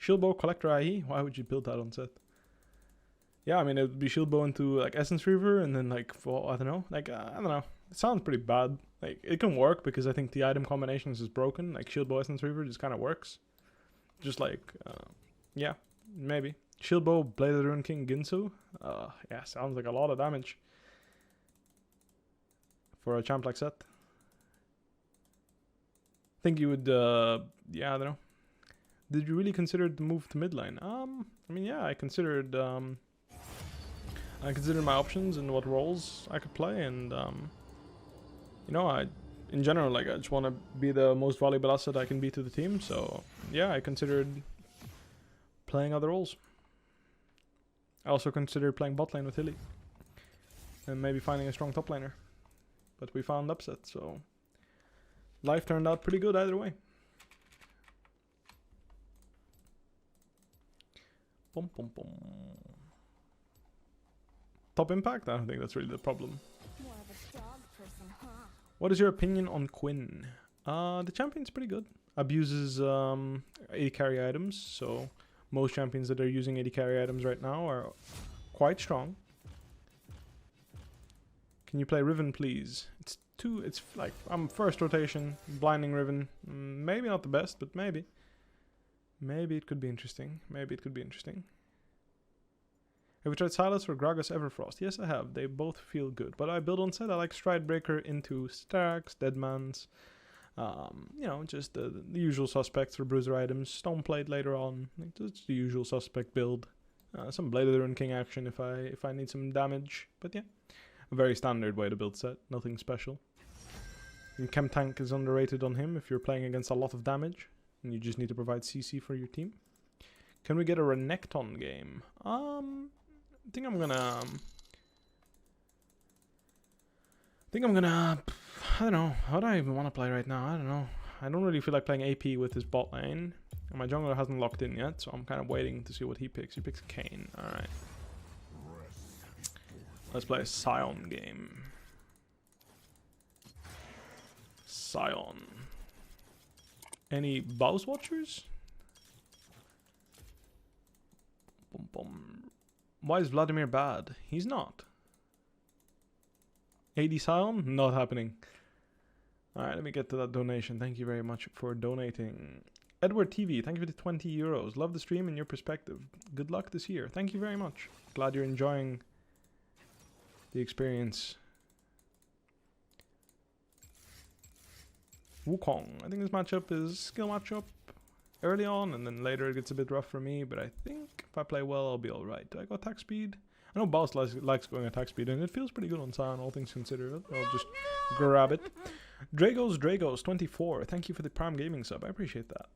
Shield Bow Collector IE. Why would you build that on set? Yeah, I mean, it would be Shield Bow into like Essence Reaver, and then like, well, I don't know. Like, I don't know. It sounds pretty bad. Like, it can work because I think the item combinations is broken. Like, Shield Bow Essence Reaver just kind of works. Just like, yeah, maybe. Shield Bow Blade of the Ruin King Ginsu. Yeah, sounds like a lot of damage for a champ like set. I think you would, yeah, I don't know. Did you really consider the move to mid lane? I mean, yeah, I considered my options and what roles I could play, and you know, in general, like, I just want to be the most valuable asset I can be to the team. So yeah, I considered playing other roles. I also considered playing bot lane with Hilly and maybe finding a strong top laner, but we found upset, so life turned out pretty good either way. Bum, bum, bum. Top impact? I don't think that's really the problem. What is your opinion on Quinn? The champion's pretty good. Abuses AD carry items, so most champions that are using AD carry items right now are quite strong. Can you play Riven, please? It's like, I'm first rotation, blinding Riven. Maybe not the best, but maybe. Maybe it could be interesting. Maybe it could be interesting. Have you tried Silas or Gragas Everfrost? Yes, I have. They both feel good. But I build on set. I like Stridebreaker into Stacks, Deadmans. You know, just the usual suspects for bruiser items. Stoneplate later on. Just the usual suspect build. Some Blade of the Ruin King action if I need some damage. But yeah, a very standard way to build set. Nothing special. And Chem Tank is underrated on him if you're playing against a lot of damage and you just need to provide CC for your team. Can we get a Renekton game? I think I'm gonna... I don't know. How do I even want to play right now? I don't know. I don't really feel like playing AP with his bot lane. And my jungler hasn't locked in yet, so I'm kind of waiting to see what he picks. He picks Kayn. Alright. Let's play a Sion game. Sion. Any Bows Watchers? Bum, bum. Why is Vladimir bad? He's not. AD Sion? Not happening. Alright, let me get to that donation. Thank you very much for donating. Edward TV, thank you for the 20 euros. Love the stream and your perspective. Good luck this year. Thank you very much. Glad you're enjoying the experience. Wukong. I think this matchup is skill matchup early on, and then later it gets a bit rough for me, but I think if I play well, I'll be alright. Do I go attack speed? I know Boss likes going attack speed, and it feels pretty good on Sion, all things considered. I'll just grab it. Dragos 24. Thank you for the Prime Gaming sub. I appreciate that.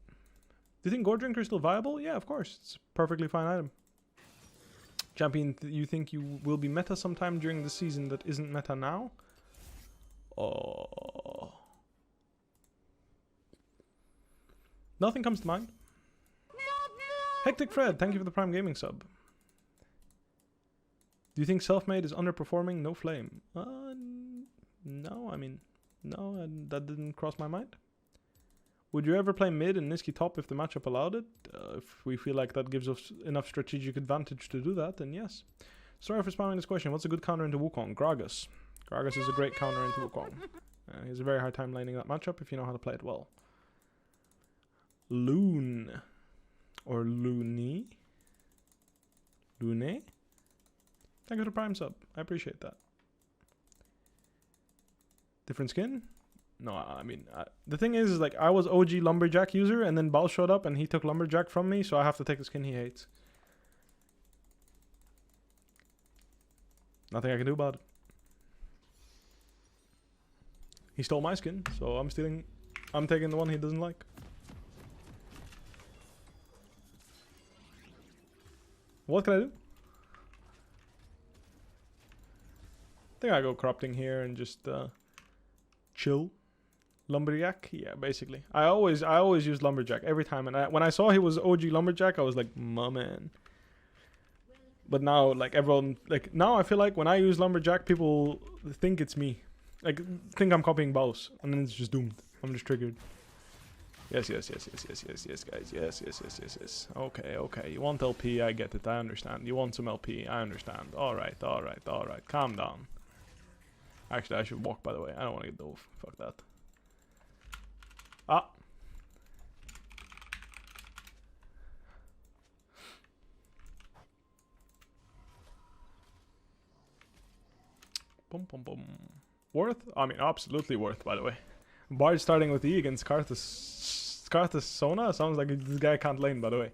Do you think Gore Drinker is still viable? Yeah, of course. It's a perfectly fine item. Champion, you think you will be meta sometime during the season that isn't meta now? Oh. Nothing comes to mind. Hectic Fred, thank you for the Prime Gaming sub. Do you think Selfmade is underperforming? No flame. No, I mean, no, that didn't cross my mind. Would you ever play mid and Niski top if the matchup allowed it? If we feel like that gives us enough strategic advantage to do that, then yes. Sorry for spamming this question. What's a good counter into Wukong? Gragas. Gragas is a great counter into Wukong. He has a very hard time laning that matchup if you know how to play it well. Loon. Or Looney. Lune? Thank you for the Prime sub. I appreciate that. Different skin? No, I mean, the thing is, like, I was OG Lumberjack user, and then Bal showed up, and he took Lumberjack from me, so I have to take the skin he hates. Nothing I can do about it. He stole my skin, so I'm taking the one he doesn't like. What can I do? I think I go corrupting here and just chill. Lumberjack, yeah, basically. I always use Lumberjack every time, and when I saw he was OG Lumberjack, I was like, my man. But now, like, everyone, like, now I feel like when I use Lumberjack, people think it's me. Like, think I'm copying Bows, and then it's just doomed. I'm just triggered. Yes, yes, yes, yes, yes, yes, yes, guys. Yes, yes, yes, yes, yes. Okay, okay. You want LP, I get it, I understand. You want some LP, I understand. Alright, alright, alright. Calm down. Actually, I should walk, by the way. I don't want to get dove. Fuck that. Ah! Boom, boom, boom. Worth? I mean, absolutely worth, by the way. Bard starting with E against Karthus Sona sounds like this guy can't lane, by the way.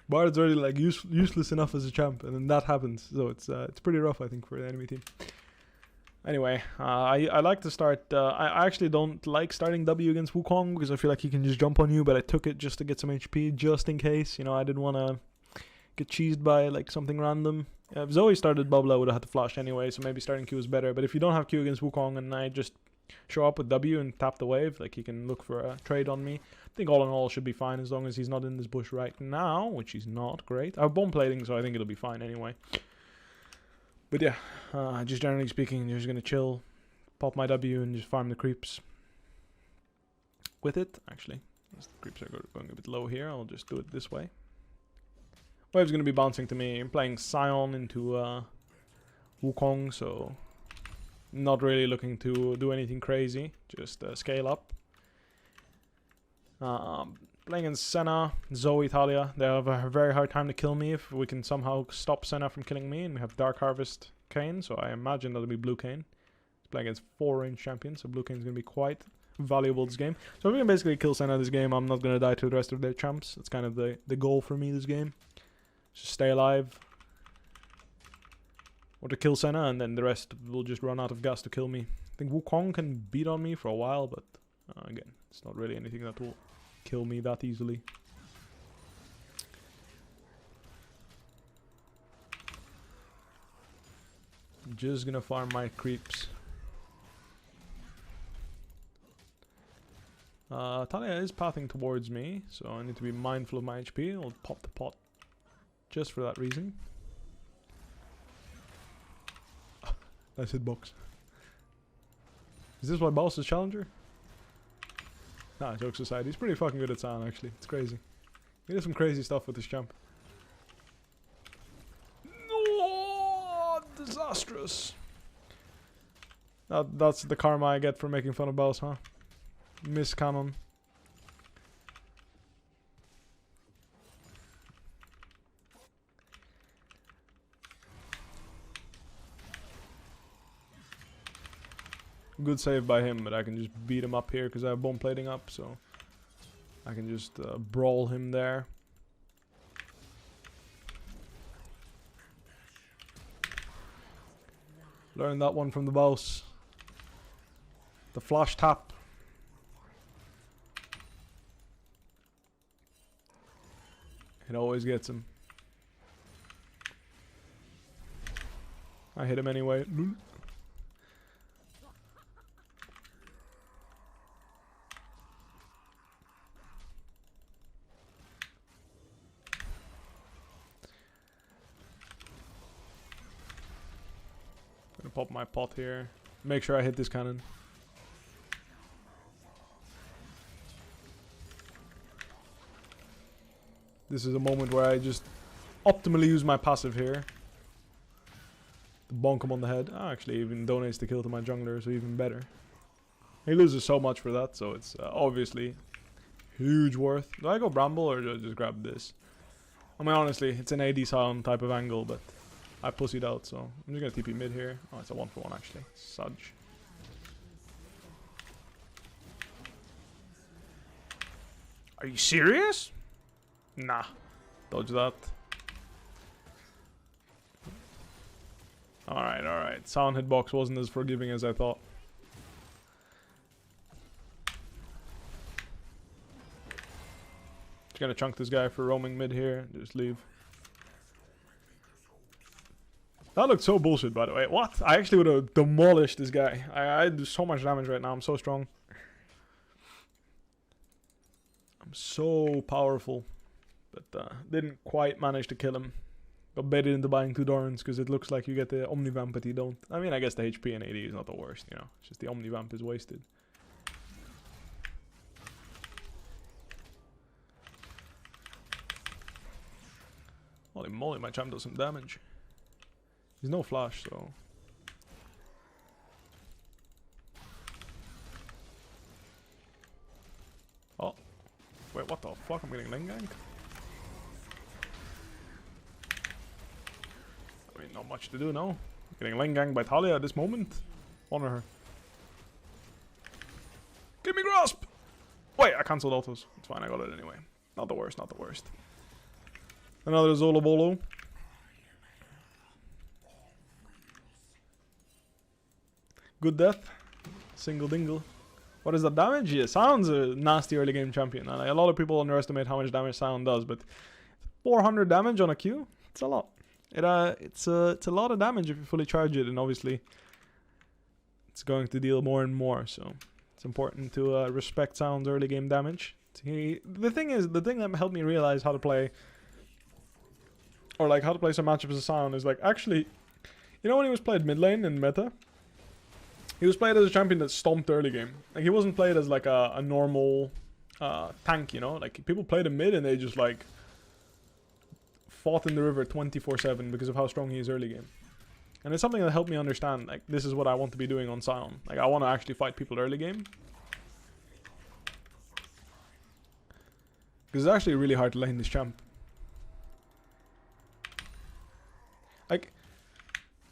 Bard's already like useless enough as a champ, and then that happens. So it's pretty rough, I think, for the enemy team. Anyway, I like to start. I actually don't like starting W against Wukong because I feel like he can just jump on you, but I took it just to get some HP, just in case. You know, I didn't want to get cheesed by like something random. If Zoe started bubble, I would have had to flash anyway, so maybe starting Q is better. But if you don't have Q against Wukong and I just show up with W and tap the wave, like he can look for a trade on me, I think all in all should be fine as long as he's not in this bush right now, which he's not. Great. I have bomb plating, so I think it'll be fine anyway. But yeah, just generally speaking, just gonna chill, pop my W and just farm the creeps with it. Actually, as the creeps are going a bit low here, I'll just do it this way. Wave's gonna be bouncing to me. I'm playing Sion into Wukong, so not really looking to do anything crazy. Just scale up. Playing in Senna, Zoe, Talia. They have a very hard time to kill me if we can somehow stop Senna from killing me. And we have Dark Harvest Kayn, so I imagine that'll be Blue Kayn. Playing against 4 range champions, so Blue Kayn's gonna be quite valuable this game. So if we can basically kill Senna this game, I'm not gonna die to the rest of their champs. That's kind of the goal for me this game. Just stay alive. Or to kill Senna, and then the rest will just run out of gas to kill me. I think Wukong can beat on me for a while, but again, it's not really anything that will kill me that easily. I'm just gonna farm my creeps. Talia is pathing towards me, so I need to be mindful of my HP. I'll pop the pot just for that reason. Nice hitbox. Is this why Boss is challenger? Nah, jokes aside, he's pretty fucking good at Sion actually. It's crazy. He does some crazy stuff with this champ. No, disastrous. That's the karma I get for making fun of Boss, huh? Miss cannon. Good save by him, but I can just beat him up here because I have bomb plating up, so I can just brawl him there. Learn that one from the boss. The flash tap. It always gets him. I hit him anyway. Gonna pop my pot here. Make sure I hit this cannon. This is a moment where I just optimally use my passive here. To bonk him on the head. Actually even donates the kill to my jungler, so even better. He loses so much for that, so it's obviously huge worth. Do I go Bramble or do I just grab this? I mean honestly, it's an AD sound type of angle, but I pussied out, so I'm just gonna TP mid here. Oh, it's a 1-for-1 actually. Sudge. Are you serious? Nah. Dodge that. Alright, alright. Sound hitbox wasn't as forgiving as I thought. Just gonna chunk this guy for roaming mid here. Just leave. That looked so bullshit, by the way. What? I actually would have demolished this guy. I do so much damage right now. I'm so strong. I'm so powerful. But didn't quite manage to kill him. Got baited into buying 2 Dorans because it looks like you get the Omnivamp, but you don't. I mean, I guess the HP and AD is not the worst, you know. It's just the Omnivamp is wasted. Holy moly, my champ does some damage. He's no flash, so... Oh. Wait, what the fuck? I'm getting lane gank? I mean, not much to do, no. Getting lane ganked by Talia at this moment. Honor her. Give me grasp! Wait, I cancelled autos. It's fine, I got it anyway. Not the worst, not the worst. Another Zolo Bolo. Good death. Single dingle. What is that damage? Yeah, Sion's a nasty early game champion. And a lot of people underestimate how much damage Sion does, but 400 damage on a Q? It's a lot. It's a lot of damage if you fully charge it, and obviously it's going to deal more and more, so it's important to respect Sion's early game damage. The thing that helped me realize how to play, or like how to play some matchups as Sion, is like, actually, you know when he was played mid lane in meta? He was played as a champion that stomped early game. Like, he wasn't played as like a normal tank, you know? Like, people played him mid and they just like fought in the river 24/7 because of how strong he is early game. And it's something that helped me understand, like, this is what I want to be doing on Sion. Like, I want to actually fight people early game. Because it's actually really hard to lane this champ. Like,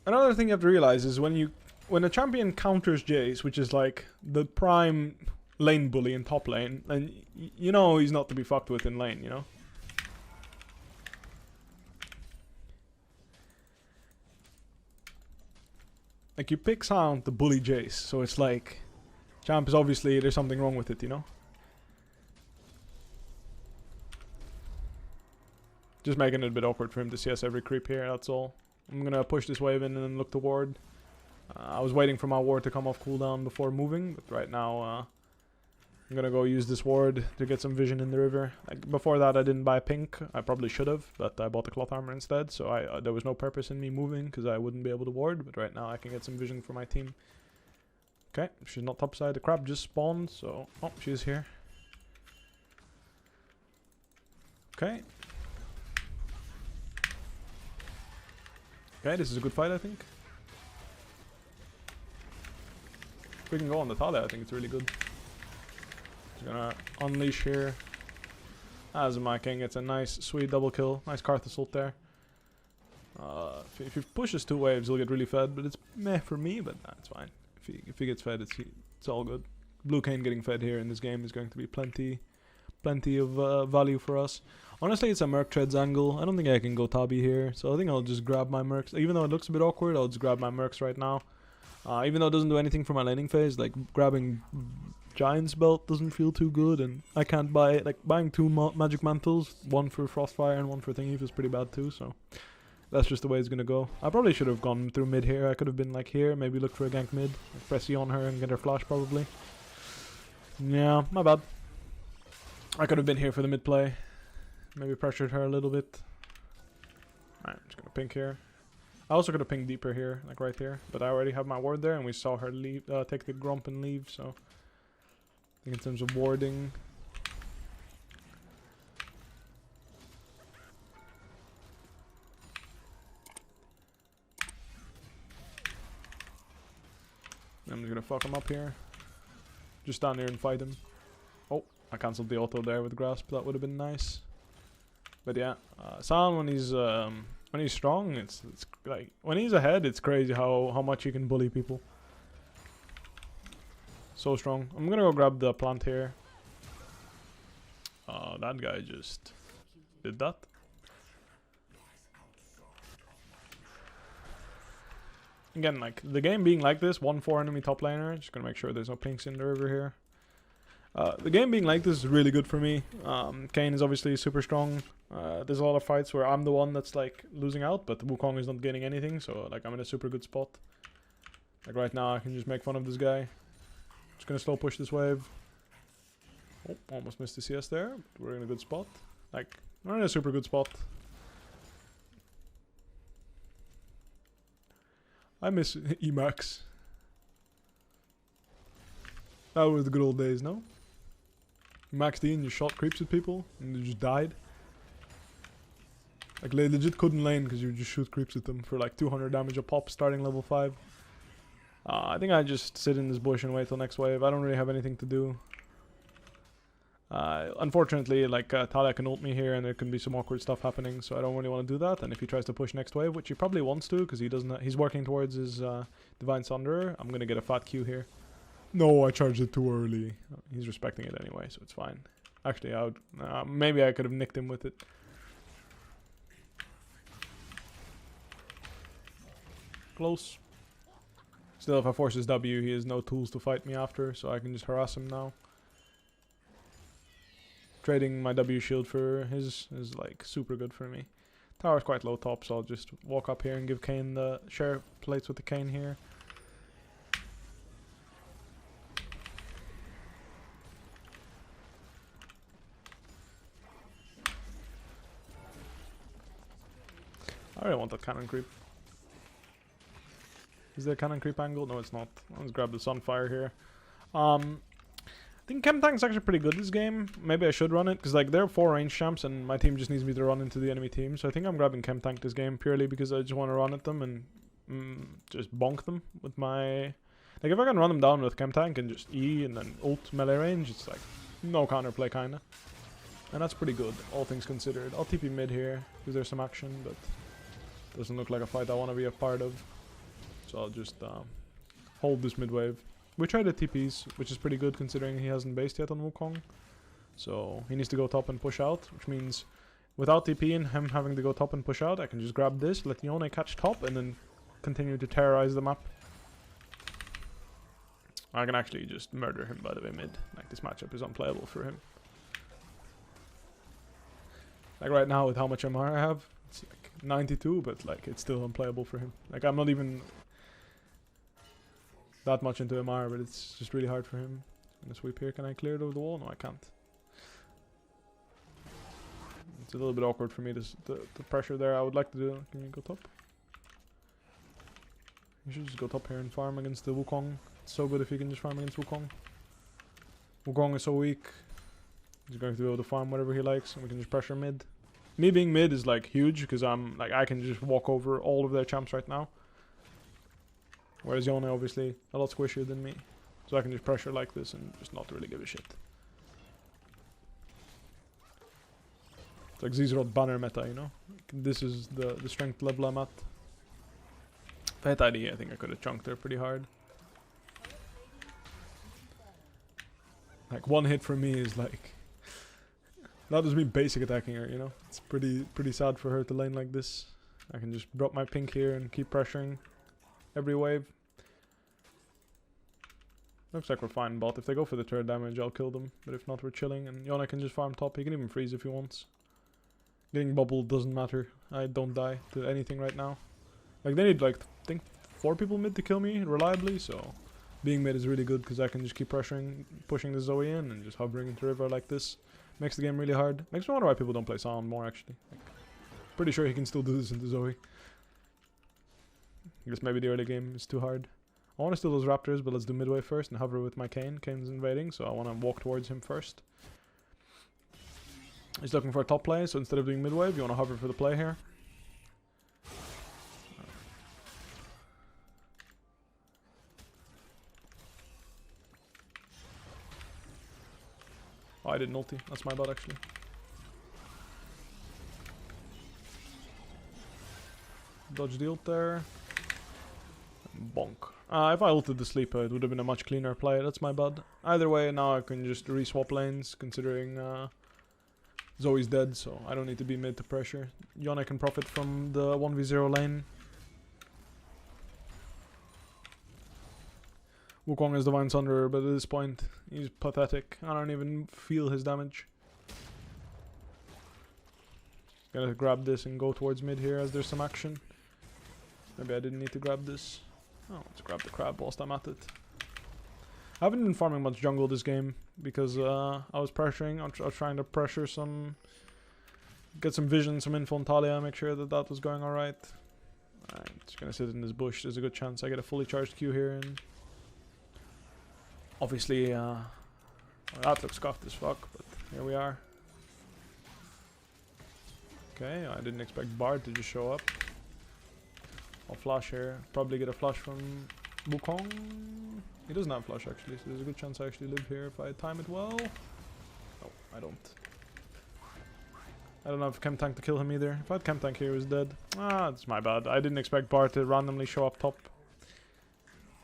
another thing you have to realize is when a champion counters Jace, which is like the prime lane bully in top lane, then you know he's not to be fucked with in lane, you know? Like, you pick Sion to bully Jace, so it's like, champ is obviously, there's something wrong with it, you know? Just making it a bit awkward for him to CS every creep here, that's all. I'm gonna push this wave in and then look to ward. I was waiting for my ward to come off cooldown before moving, but right now I'm gonna go use this ward to get some vision in the river. Like, before that I didn't buy pink, I probably should have, but I bought the cloth armor instead, so there was no purpose in me moving because I wouldn't be able to ward, but right now I can get some vision for my team. Okay, she's not topside, the crab just spawned, so... Oh, she's here. Okay. Okay, this is a good fight, I think. If we can go on the Talia, I think it's really good. Just gonna unleash here. As my king gets a nice, sweet double kill. Nice Karthus ult there. If he pushes 2 waves, he'll get really fed, but it's meh for me, but nah, it's fine. If he gets fed, it's all good. Blue Cane getting fed here in this game is going to be plenty of value for us. Honestly, it's a Merc Treads angle. I don't think I can go Tabi here, so I think I'll just grab my Mercs. Even though it looks a bit awkward, I'll just grab my Mercs right now. Even though it doesn't do anything for my laning phase, like grabbing Giant's Belt doesn't feel too good, and I can't buy, like, buying 2 magic mantles, 1 for Frostfire and 1 for Thingy feels pretty bad too, so that's just the way it's gonna go. I probably should have gone through mid here. I could have been like here, maybe look for a gank mid, press Sion on her and get her flash probably. Yeah, my bad. I could have been here for the mid play. Maybe pressured her a little bit. Alright, I'm just gonna pink here. I also could have pinged deeper here, like right here, but I already have my ward there, and we saw her leave, take the Grump and leave, so I think in terms of warding, I'm just gonna fuck him up here. Just stand here and fight him. Oh, I cancelled the auto there with grasp. That would have been nice. But yeah, Sion when he's strong, it's like when he's ahead, it's crazy how much he can bully people. So strong. I'm gonna go grab the plant here. That guy just did that. Again, like, the game being like this, 1-4 enemy top laner, just gonna make sure there's no pinks in the river here. The game being like this is really good for me. Kayn is obviously super strong. There's a lot of fights where I'm the one that's like losing out, but Wukong is not gaining anything, so like I'm in a super good spot. Like right now I can just make fun of this guy. Just gonna slow push this wave. Oh, almost missed the CS there, but we're in a good spot. Like, we're in a super good spot. I miss Emax. That was the good old days, no? Maxed in, you shot creeps at people, and they just died. Like, they legit couldn't lane because you just shoot creeps at them for like 200 damage a pop starting level 5. I think I just sit in this bush and wait till next wave. I don't really have anything to do. Unfortunately, like, Talia can ult me here and there can be some awkward stuff happening, so I don't really want to do that. And if he tries to push next wave, which he probably wants to, because he doesn't, he's working towards his Divine Sunderer, I'm gonna get a fat Q here. No, I charged it too early. He's respecting it anyway, so it's fine. Actually, I would, maybe I could have nicked him with it. Close. Still, if I force his W, he has no tools to fight me after, so I can just harass him now. Trading my W shield for his is like super good for me. Tower's quite low top, so I'll just walk up here and give Kayn the share plates with the Kayn here. I really want that cannon creep. Is there a cannon creep angle? No, it's not. Let's grab the Sunfire here. I think Chem Tank's actually pretty good this game. Maybe I should run it, because like, there are 4 range champs and my team just needs me to run into the enemy team. So I think I'm grabbing Chem Tank this game purely because I just want to run at them and just bonk them with my... Like, if I can run them down with Chem Tank and just E and then ult melee range, it's like no counterplay kinda. And that's pretty good, all things considered. I'll TP mid here, because there's some action, but doesn't look like a fight I want to be a part of. So I'll just hold this mid wave. We tried the TPs, which is pretty good considering he hasn't based yet on Wukong. So he needs to go top and push out, which means without TP and him having to go top and push out, I can just grab this, let Yone catch top, and then continue to terrorize the map. I can actually just murder him, by the way, mid. Like, this matchup is unplayable for him. Like, right now with how much MR I have, it's like 92, but like, it's still unplayable for him. Like, I'm not even that much into MR, but it's just really hard for him. I'm gonna sweep here. Can I clear it over the wall? No, I can't. It's a little bit awkward for me to pressure there. I would like to do. Can you go top? You should just go top here and farm against the Wukong. It's so good if you can just farm against Wukong. Wukong is so weak. He's going to be able to farm whatever he likes, and we can just pressure mid. Me being mid is like huge because I'm like, I can just walk over all of their champs right now. Whereas Yone obviously a lot squishier than me. So I can just pressure like this and just not really give a shit. It's like Zizrod banner meta, you know? This is the strength level I'm at. If I hit ID, I think I could have chunked her pretty hard. Like, one hit from me is like... That was me basic attacking her, you know? It's pretty sad for her to lane like this. I can just drop my pink here and keep pressuring every wave. Looks like we're fine bot. If they go for the third damage, I'll kill them. But if not, we're chilling. And Yone can just farm top. He can even freeze if he wants. Getting bubble doesn't matter. I don't die to anything right now. Like, they need, like, I think 4 people mid to kill me reliably. So being mid is really good because I can just keep pressuring, pushing the Zoe in and just hovering into river like this. Makes the game really hard. Makes me wonder why people don't play Sion more, actually. Like, pretty sure he can still do this into Zoe. I guess maybe the early game is too hard. I want to steal those raptors, but let's do midway first and hover with my Kayn. Kayn's invading, so I want to walk towards him first. He's looking for a top play, so instead of doing midwave, you want to hover for the play here. Oh, I didn't ulti. That's my bad, actually. Dodge the ult there. Bonk. If I ulted the sleeper, it would have been a much cleaner play. That's my bad. Either way, now I can just re-swap lanes, considering Zoe's dead, so I don't need to be mid to pressure. Yone can profit from the 1v0 lane. Wukong is Divine Sunderer, but at this point, he's pathetic. I don't even feel his damage. Gonna grab this and go towards mid here as there's some action. Maybe I didn't need to grab this. Oh, let's grab the crab whilst I'm at it. I haven't been farming much jungle this game because I was pressuring. I was trying to pressure some... Get some vision, some info on Talia, make sure that that was going alright. I'm just gonna sit in this bush. There's a good chance I get a fully charged Q here. And obviously, well, that looks scuffed as fuck, but here we are. Okay, I didn't expect Bard to just show up. I'll flash here. Probably get a flash from Wukong. He doesn't have flash actually, so there's a good chance I actually live here if I time it well. No, I don't. I don't have Chem Tank to kill him either. If I had Chem Tank here, he was dead. Ah, it's my bad. I didn't expect Bard to randomly show up top.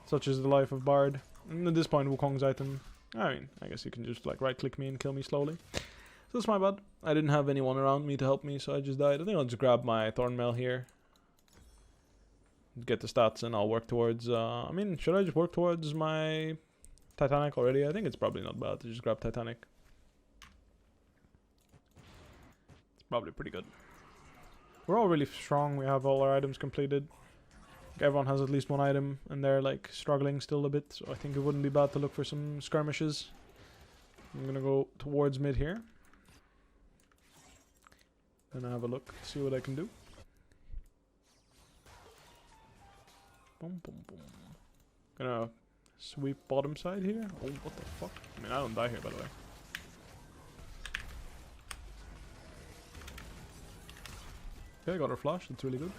Such is the life of Bard. And at this point, Wukong's item. I mean, I guess you can just like right click me and kill me slowly. So that's my bad. I didn't have anyone around me to help me, so I just died. I think I'll just grab my Thornmail here. Get the stats and I'll work towards, I mean, should I just work towards my Titanic already? I think it's probably not bad to just grab Titanic. It's probably pretty good. We're all really strong. We have all our items completed. Everyone has at least one item and they're like struggling still a bit. So I think it wouldn't be bad to look for some skirmishes. I'm gonna go towards mid here. And have a look, see what I can do. Boom, boom, boom. Gonna sweep bottom side here. Oh, what the fuck? I mean, I don't die here, by the way. Okay, I got her flash. That's really good.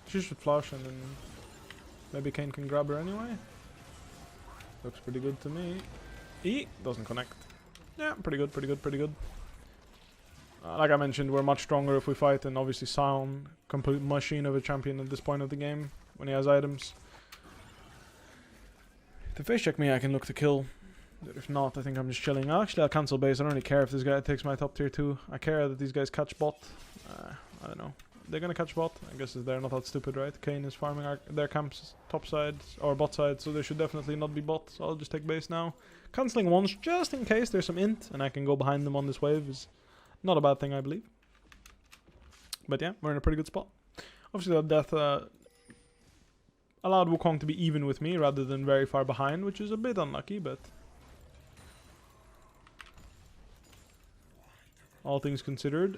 She should flash and then maybe Kane can grab her anyway. Looks pretty good to me. E doesn't connect. Yeah, pretty good, pretty good, pretty good. Like I mentioned, we're much stronger if we fight, and obviously Sion, complete machine of a champion at this point of the game, when he has items. If they face check me, I can look to kill. If not, I think I'm just chilling. Actually, I'll cancel base. I don't really care if this guy takes my top tier 2. I care that these guys catch bot. I don't know. They're gonna catch bot. I guess they're not that stupid, right? Kane is farming their camps top side, or bot side, so they should definitely not be bot. So I'll just take base now. Cancelling once, just in case there's some int, and I can go behind them on this wave is not a bad thing, I believe. But yeah, we're in a pretty good spot. Obviously that death allowed Wukong to be even with me, rather than very far behind, which is a bit unlucky, but all things considered.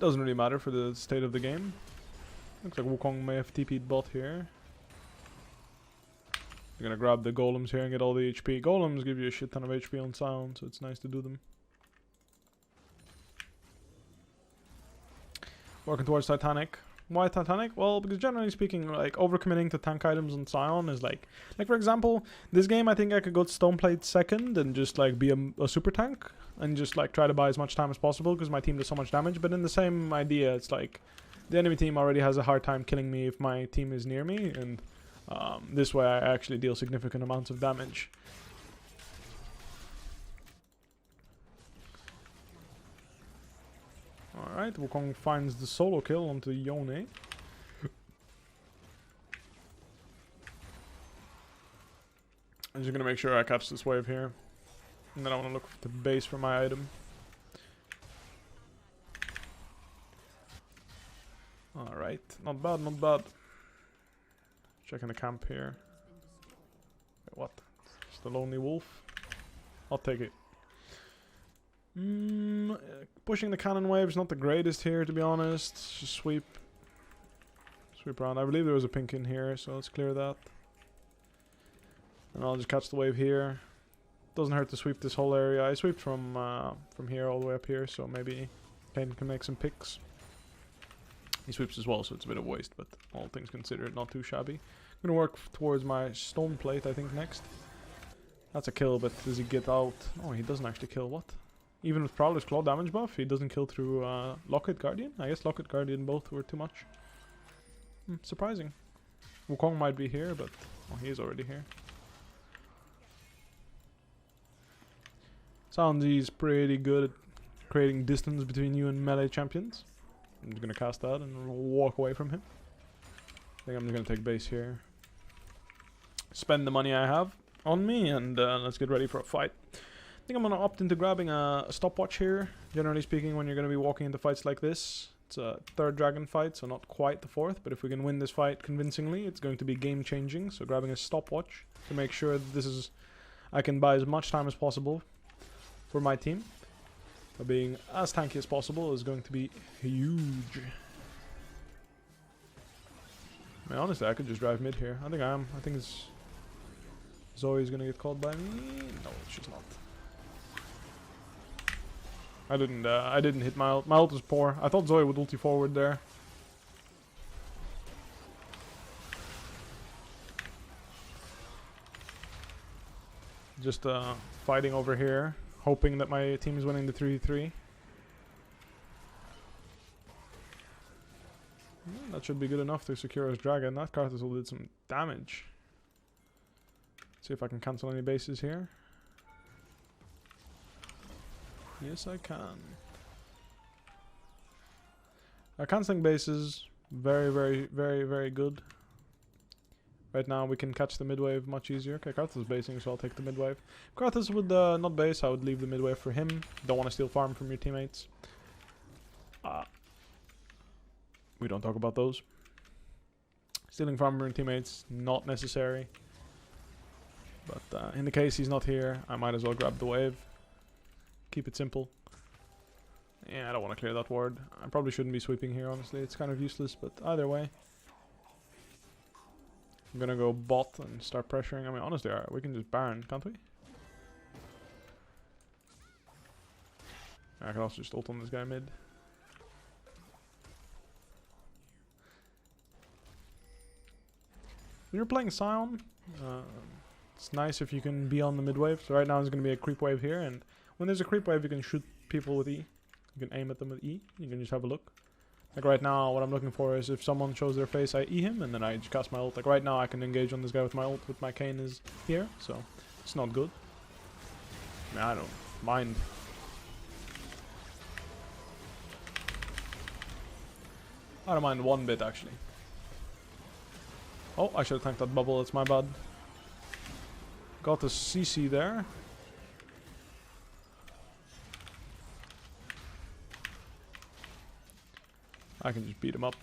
Doesn't really matter for the state of the game. Looks like Wukong may have TP'd bot here. You're gonna grab the golems here and get all the HP. Golems give you a shit ton of HP on sound, so it's nice to do them. Working towards Titanic. Why Titanic? Well, because generally speaking, like, overcommitting to tank items on Sion is like for example, this game I think I could go Stoneplate second and just like be a super tank and just like try to buy as much time as possible because my team does so much damage. But in the same idea, it's like the enemy team already has a hard time killing me if my team is near me, and this way I actually deal significant amounts of damage. Alright, Wukong finds the solo kill onto Yone. I'm just gonna make sure I catch this wave here. And then I want to look for the base for my item. Alright, not bad, not bad. Checking the camp here. Wait, what? Just a lonely wolf? I'll take it. Pushing the cannon wave's not the greatest here, to be honest. Just sweep around. I believe there was a pink in here, so let's clear that. And I'll just catch the wave here. Doesn't hurt to sweep this whole area. I sweeped from here all the way up here, so maybe Kane can make some picks. He sweeps as well, so it's a bit of waste, but all things considered, not too shabby. I'm gonna work towards my stone plate, I think, next. That's a kill, but does he get out? Oh, he doesn't actually kill. What? Even with Prowler's Claw damage buff, he doesn't kill through Locket Guardian? I guess Locket Guardian both were too much. Surprising. Wukong might be here, but oh, he is already here. Sounds he's pretty good at creating distance between you and melee champions. I'm just gonna cast that and walk away from him. I think I'm just gonna take base here. Spend the money I have on me, and let's get ready for a fight. I think I'm gonna opt into grabbing a stopwatch here. Generally speaking, when you're gonna be walking into fights like this, it's a third dragon fight, so not quite the fourth, but if we can win this fight convincingly, it's going to be game changing. So grabbing a stopwatch to make sure that this is, I can buy as much time as possible for my team. But being as tanky as possible is going to be huge. I mean, honestly, I could just drive mid here. I think I am. I think it's Zoe's gonna get caught by me. No, she's not. I didn't hit my ult. My ult is poor. I thought Zoe would ulti forward there. Just fighting over here, hoping that my team is winning the 3v3. That should be good enough to secure his dragon. That Karthus did some damage. See if I can cancel any bases here. Yes, I can. Cancelling bases, very good. Right now we can catch the mid wave much easier. Okay, Karthus is basing, so I'll take the mid wave. If Karthus would not base, I would leave the mid wave for him. Don't want to steal farm from your teammates. We don't talk about those. Stealing farm from your teammates, not necessary. But in the case he's not here, I might as well grab the wave. Keep it simple. Yeah, I don't want to clear that ward. I probably shouldn't be sweeping here, honestly. It's kind of useless, but either way. I'm gonna go bot and start pressuring. I mean, honestly, we can just Baron, can't we? I can also just ult on this guy mid. When you're playing Sion, it's nice if you can be on the mid wave. So right now there's going to be a creep wave here, and when there's a creep wave you can shoot people with E. You can aim at them with E. You can just have a look. Like right now what I'm looking for is if someone shows their face, I E him and then I just cast my ult. Like right now I can engage on this guy with my ult, with my Kayn is here, so it's not good. I mean, I don't mind. I don't mind one bit actually. Oh, I should have tanked that bubble, it's my bad. Got the CC there. I can just beat him up.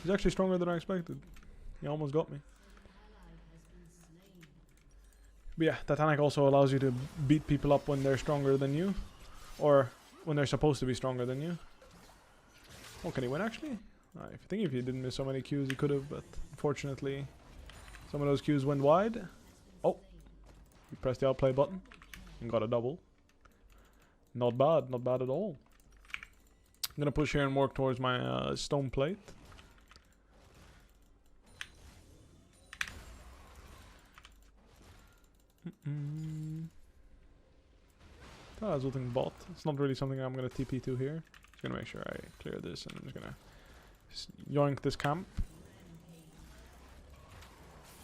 He's actually stronger than I expected. He almost got me. But yeah, Titanic also allows you to beat people up when they're stronger than you. Or when they're supposed to be stronger than you. Oh, can he win actually? I think if he didn't miss so many Qs he could have, but unfortunately some of those Qs went wide. Oh, he pressed the outplay button and got a double. Not bad at all. I'm gonna push here and work towards my stone plate. I was ulting bot. It's not really something I'm gonna TP to here. Just gonna make sure I clear this, and I'm just gonna yoink this camp.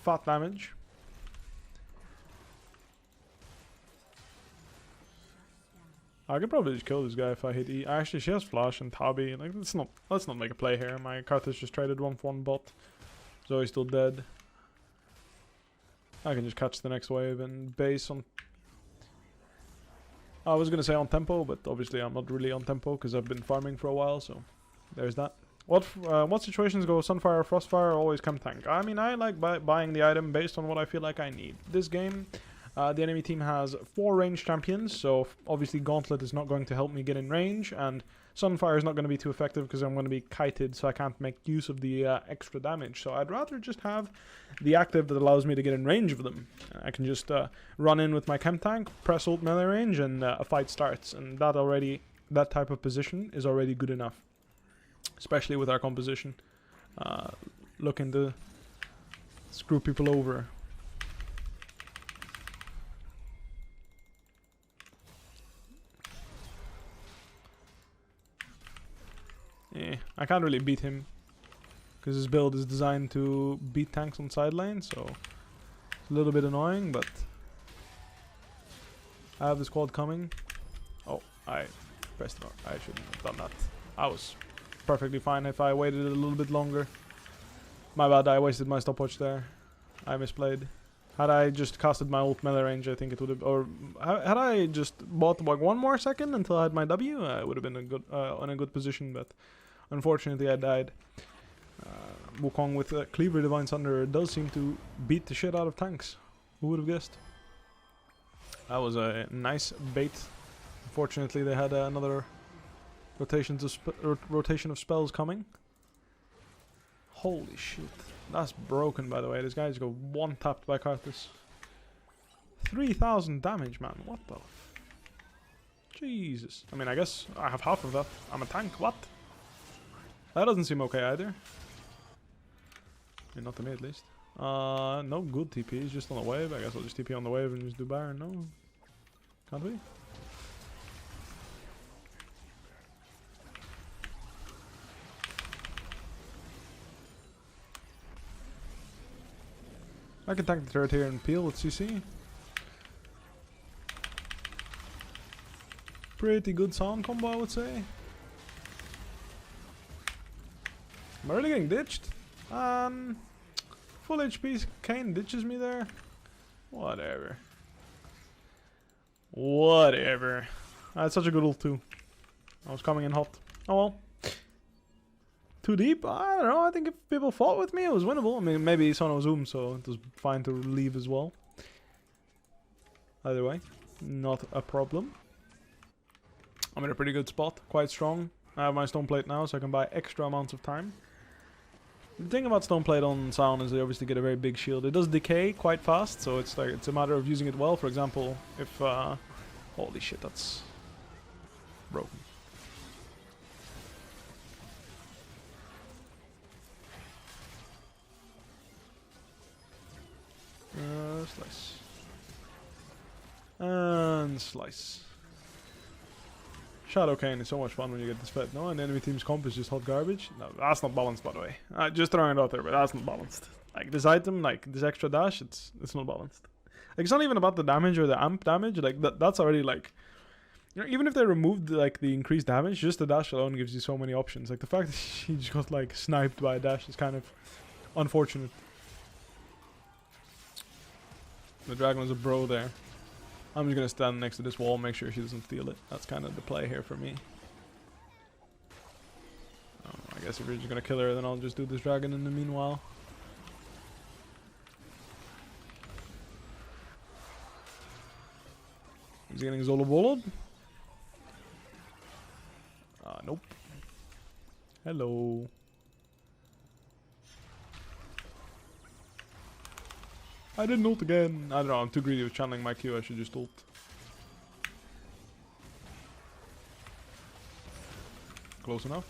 Fat damage. I could probably just kill this guy if I hit E. Actually, she has flash and Tabi. Like, let's not make a play here. My Karthus just traded 1-for-1 bot. Zoe's still dead. I can just catch the next wave and base on. I was gonna say on tempo, but obviously I'm not really on tempo because I've been farming for a while. So there's that. What situations go Sunfire or Frostfire? Always come tank. I mean, I like buying the item based on what I feel like I need. This game, the enemy team has 4 range champions, so obviously Gauntlet is not going to help me get in range, and Sunfire is not going to be too effective because I'm going to be kited, so I can't make use of the extra damage. So I'd rather just have the active that allows me to get in range of them. I can just run in with my chem tank, press ult melee range, and a fight starts. And that type of position is already good enough. Especially with our composition. Looking to screw people over. Yeah, I can't really beat him. Because his build is designed to beat tanks on side lane, so it's a little bit annoying, but I have the squad coming. Oh, I pressed it. I shouldn't have done that. I was perfectly fine if I waited a little bit longer. My bad, I wasted my stopwatch there. I misplayed. Had I just casted my ult melee range, I think it would have, or had I just bought like 1 more second until I had my W, I would have been in a good position, but unfortunately I died. Wukong with Cleaver Divine Thunder does seem to beat the shit out of tanks. Who would have guessed? That was a nice bait. Unfortunately they had another rotation of spells coming. Holy shit. That's broken, by the way. This guy just got one tapped by Karthus. 3,000 damage, man. What the Jesus. I mean, I guess I have half of that. I'm a tank. What? That doesn't seem okay either. I mean, not to me, at least. No good TP. He's just on the wave. I guess I'll just TP on the wave and just do Baron. No? Can't we? I can tank the turret here and peel with CC. Pretty good sound combo, I would say. Am I really getting ditched? Full HP Kane ditches me there. Whatever. Whatever. That's such a good ult too. I was coming in hot. Oh well. Too deep? I don't know. I think if people fought with me, it was winnable. I mean, maybe someone was Zoom, so it was fine to leave as well. Either way, not a problem. I'm in a pretty good spot. Quite strong. I have my stone plate now, so I can buy extra amounts of time. The thing about stone plate on Sion is they obviously get a very big shield. It does decay quite fast, so it's like it's a matter of using it well. For example, if holy shit, that's broken. Slice. And slice. Shadow Cane is so much fun when you get this fed, no? And the enemy team's comp is just hot garbage. No, that's not balanced, by the way. Just throwing it out there, but that's not balanced. Like, this item, like, this extra dash, it's not balanced. Like, it's not even about the damage or the amp damage. Like, that's already, like... You know, even if they removed, like, the increased damage, just the dash alone gives you so many options. Like, the fact that she just got, like, sniped by a dash is kind of unfortunate. The dragon was a bro there. I'm just gonna stand next to this wall, make sure she doesn't steal it. That's kind of the play here for me. I guess if you're just gonna kill her, then I'll just do this dragon in the meanwhile. He's getting Zolo Boloed. Nope. Hello. I didn't ult again. I don't know, I'm too greedy with channeling my Q, I should just ult. Close enough.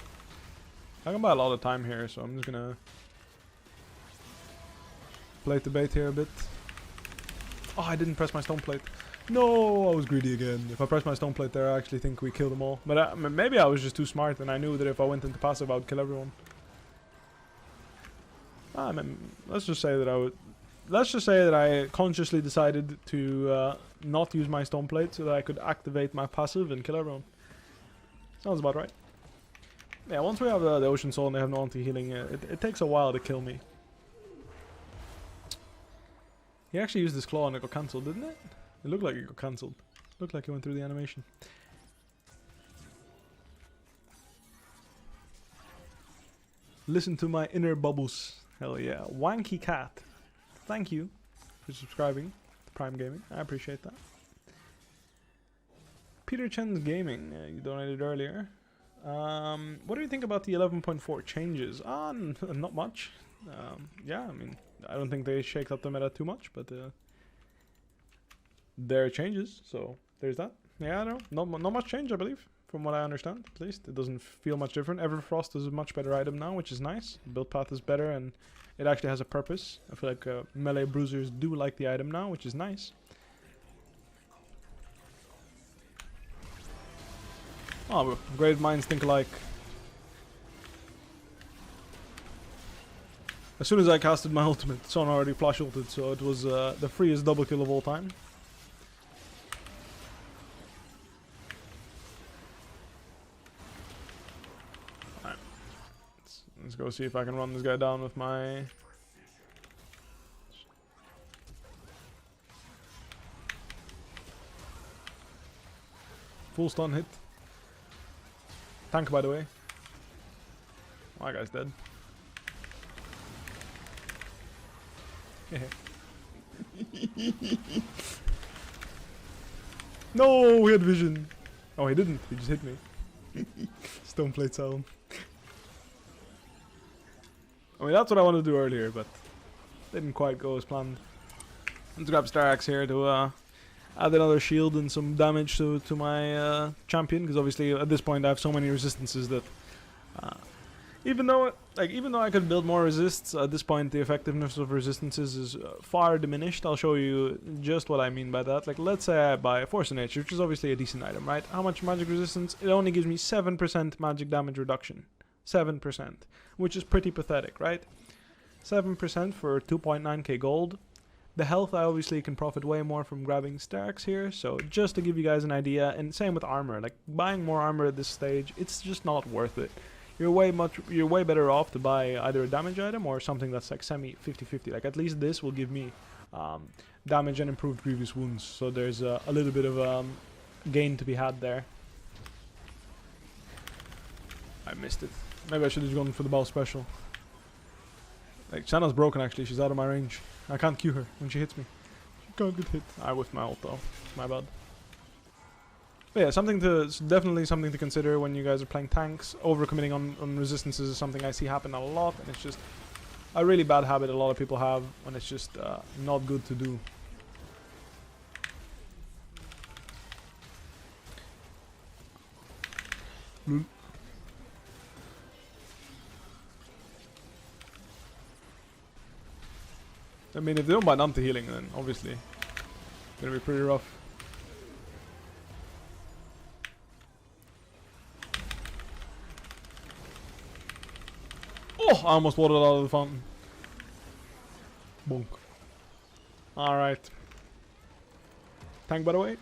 I can buy a lot of time here, so I'm just gonna plate the bait here a bit. Oh, I didn't press my stone plate. No, I was greedy again. If I press my stone plate there, I actually think we kill them all. But maybe I was just too smart and I knew that if I went into passive, I would kill everyone. I mean, let's just say that I would... Let's just say that I consciously decided to not use my stone plate so that I could activate my passive and kill everyone. Sounds about right. Yeah, once we have the Ocean Soul and they have no anti-healing, it takes a while to kill me. He actually used his claw and it got cancelled, didn't it? It looked like it got cancelled. Looked like he went through the animation. Listen to my inner bubbles. Hell yeah. Wanky Cat. Thank you for subscribing to Prime Gaming. I appreciate that. Peter Chen's Gaming, you donated earlier. What do you think about the 11.4 changes? Not much. Yeah, I mean, I don't think they shaked up the meta too much, but there are changes, so there's that. Yeah, I don't know. Not much change, I believe, from what I understand, at least. It doesn't feel much different. Everfrost is a much better item now, which is nice. Build path is better, and it actually has a purpose. I feel like melee bruisers do like the item now, which is nice. Oh, great minds think alike. As soon as I casted my ultimate, Son already flash ulted, so it was the freest double kill of all time. Alright. Let's go see if I can run this guy down with my... full stun hit. Tank, by the way. My guy's dead. No, he had vision. Oh, he didn't. He just hit me. Stone plate sound. I mean, that's what I wanted to do earlier, but didn't quite go as planned. Let's grab Star Axe here to add another shield and some damage to my champion, because obviously at this point I have so many resistances that even though I could build more resists, at this point the effectiveness of resistances is far diminished. I'll show you just what I mean by that. Like, let's say I buy a Force of Nature, which is obviously a decent item, right? How much magic resistance? It only gives me 7% magic damage reduction. 7%, which is pretty pathetic, right? 7% for 2.9k gold. The health I obviously can profit way more from grabbing stacks here, so just to give you guys an idea, and same with armor, like buying more armor at this stage, it's just not worth it. You're way better off to buy either a damage item or something that's like semi 50-50. Like, at least this will give me damage and improved grievous wounds, so there's a little bit of gain to be had there. I missed it. Maybe I should have gone for the ball special. Like, Shanna's broken actually, she's out of my range. I can't Q her when she hits me. She can't get hit. I whiffed my ult though. My bad. But yeah, definitely something to consider when you guys are playing tanks. Overcommitting on resistances is something I see happen a lot, and it's just a really bad habit a lot of people have when it's just not good to do. I mean, if they don't buy anti-healing, then obviously it's gonna be pretty rough. Oh, I almost watered out of the fountain. Bonk. Alright. Tank, by the way?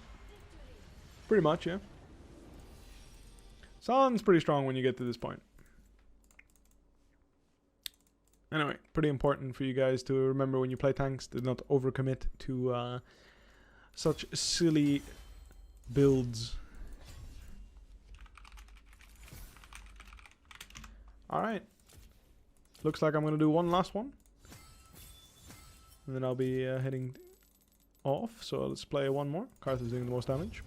Pretty much, yeah. Sounds pretty strong when you get to this point. Anyway, pretty important for you guys to remember when you play tanks to not overcommit to such silly builds. Alright. Looks like I'm going to do one last one. And then I'll be heading off. So let's play one more. Carth's doing the most damage.